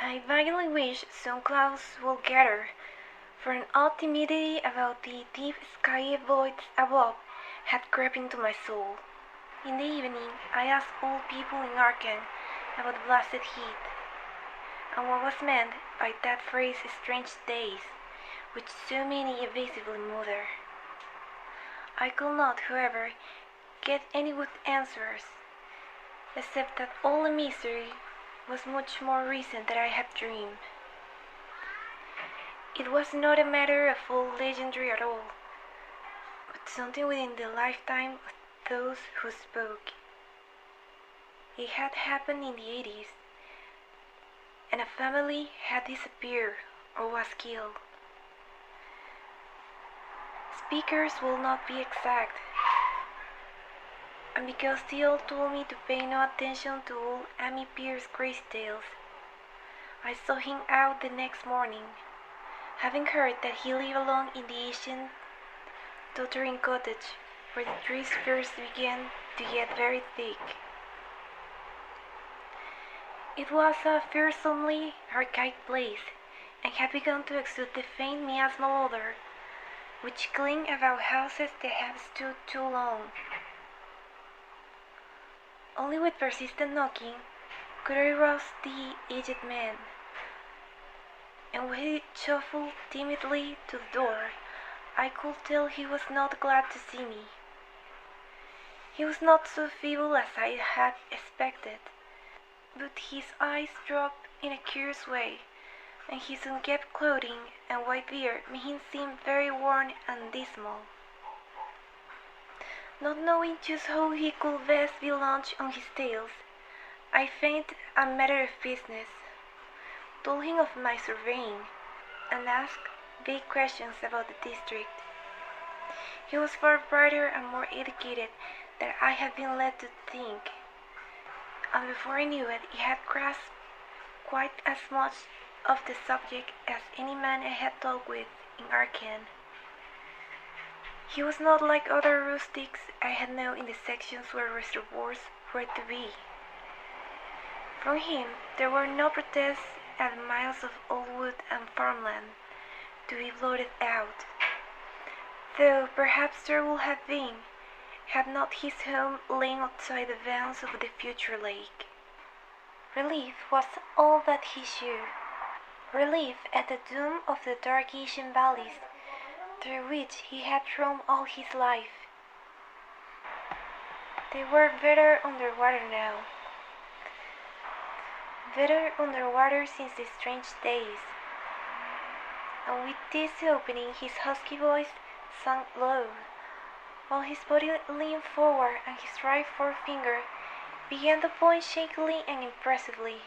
I vaguely wish some clouds would gather, for an odd timidity about the deep sky voids above had crept into my soul. In the evening, I asked old people in Arkham about the blasted heat, and what was meant by that phrase strange days, which so many evasively mutter. I could not, however, get any good answers, except that all the misery was much more recent than I had dreamed. It was not a matter of old legendary at all, but something within the lifetime of those who spoke. It had happened in the 80s, and a family had disappeared or was killed. Speakers will not be exact, and because Theo told me to pay no attention to old Amy Pierce's crazy tales, I saw him out the next morning, having heard that he lived alone in the ancient tottering cottage where the trees first began to get very thick. It was a fearsomely archaic place, and had begun to exude the faint miasmal odor which cling about houses that have stood too long. Only with persistent knocking could I rouse the aged man, and when he shuffled timidly to the door, I could tell he was not glad to see me. He was not so feeble as I had expected, but his eyes dropped in a curious way, and his unkempt clothing and white beard made him seem very worn and dismal. Not knowing just how he could best be launched on his tales, I feigned a matter of business, told him of my surveying, and asked vague questions about the district. He was far brighter and more educated than I had been led to think, and before I knew it, he had grasped quite as much of the subject as any man I had talked with in Arkham. He was not like other rustics I had known in the sections where reservoirs were to be. From him there were no protests and miles of old wood and farmland to be blotted out, though perhaps there would have been, had not his home lain outside the bounds of the future lake. Relief was all that he showed. Relief at the doom of the dark Asian valleys through which he had roamed all his life. They were better underwater now. Better underwater since the strange days. And with this opening his husky voice sank low, while his body leaned forward and his right forefinger began to point shakily and impressively.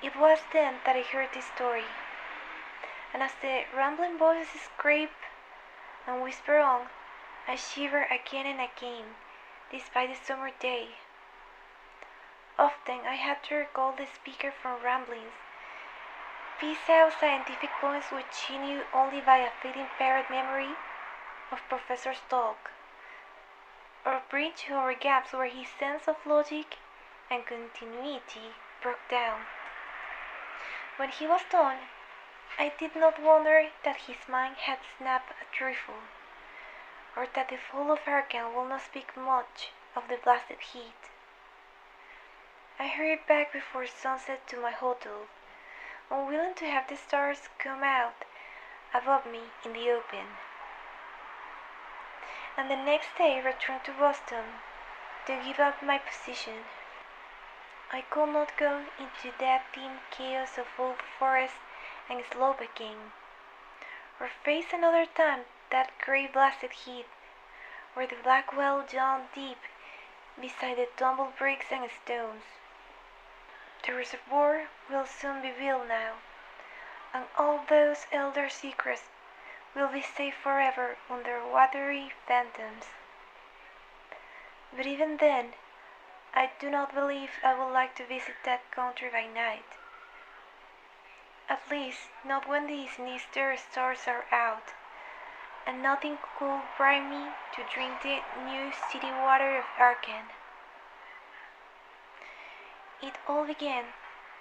It was then that I heard this story, and as the rambling voices scraped and whispered on, I shivered again and again, despite the summer day. Often I had to recall the speaker from ramblings, piece out scientific points which she knew only by a fleeting parrot memory of Professor's talk, or bridge over gaps where his sense of logic and continuity broke down. When he was done, I did not wonder that his mind had snapped a trifle, or that the fall of Arkham will not speak much of the blasted heat. I hurried back before sunset to my hotel, unwilling to have the stars come out above me in the open, and the next day returned to Boston to give up my position. I could not go into that dim chaos of old forest and slope again, or face another time that grey blasted heat, where the black well yawned deep beside the tumbled bricks and stones. The reservoir will soon be built now, and all those elder secrets will be safe forever under watery phantoms. But even then, I do not believe I would like to visit that country by night. At least, not when the sinister stars are out, and nothing could bribe me to drink the new city water of Arkham. It all began,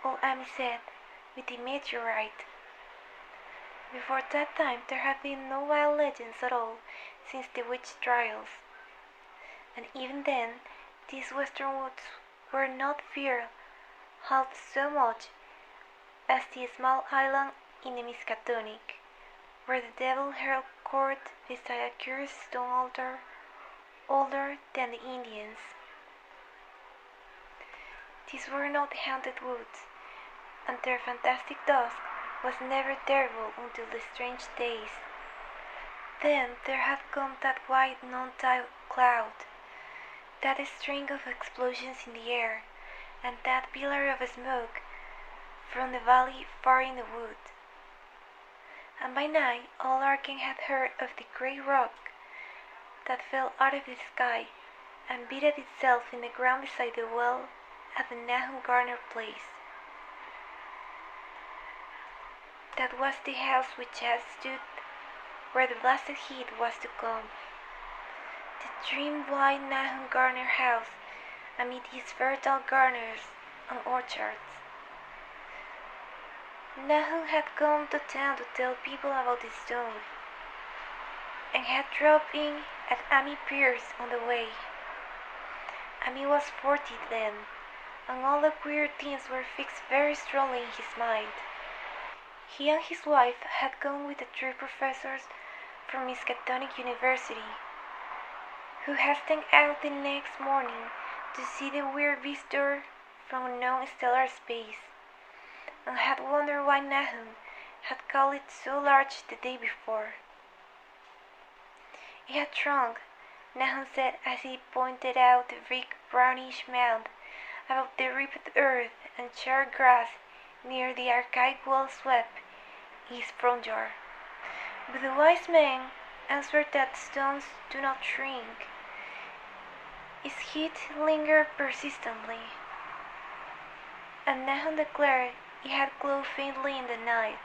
old Amy said, with the meteorite. Before that time, there have been no wild legends at all since the witch trials. And even then, these western woods were not feared half so much as the small island in the Miskatonic, where the devil held court beside a curious stone altar older than the Indians. These were not haunted woods, and their fantastic dusk was never terrible until the strange days. Then there had come that white noontide cloud, that string of explosions in the air, and that pillar of smoke from the valley far in the wood. And by night all Arkham had heard of the great rock that fell out of the sky and beat itself in the ground beside the well at the Nahum Garner place. That was the house which had stood where the blasted heat was to come. The trim white Nahum Garner house amid its fertile gardens and orchards. Nahum had come to town to tell people about the stone, and had dropped in at Amy Pierce on the way. Amy was 40 then, and all the queer things were fixed very strongly in his mind. He and his wife had gone with the 3 professors from Miskatonic University, who had stayed out the next morning to see the weird visitor from unknown stellar space, and had wondered why Nahum had called it so large the day before. It had shrunk, Nahum said as he pointed out the big brownish mound above the ripped earth and charred grass near the archaic well swept his front yard. But the wise man answered that stones do not shrink. Its heat lingered persistently, and Nahum declared it had glowed faintly in the night.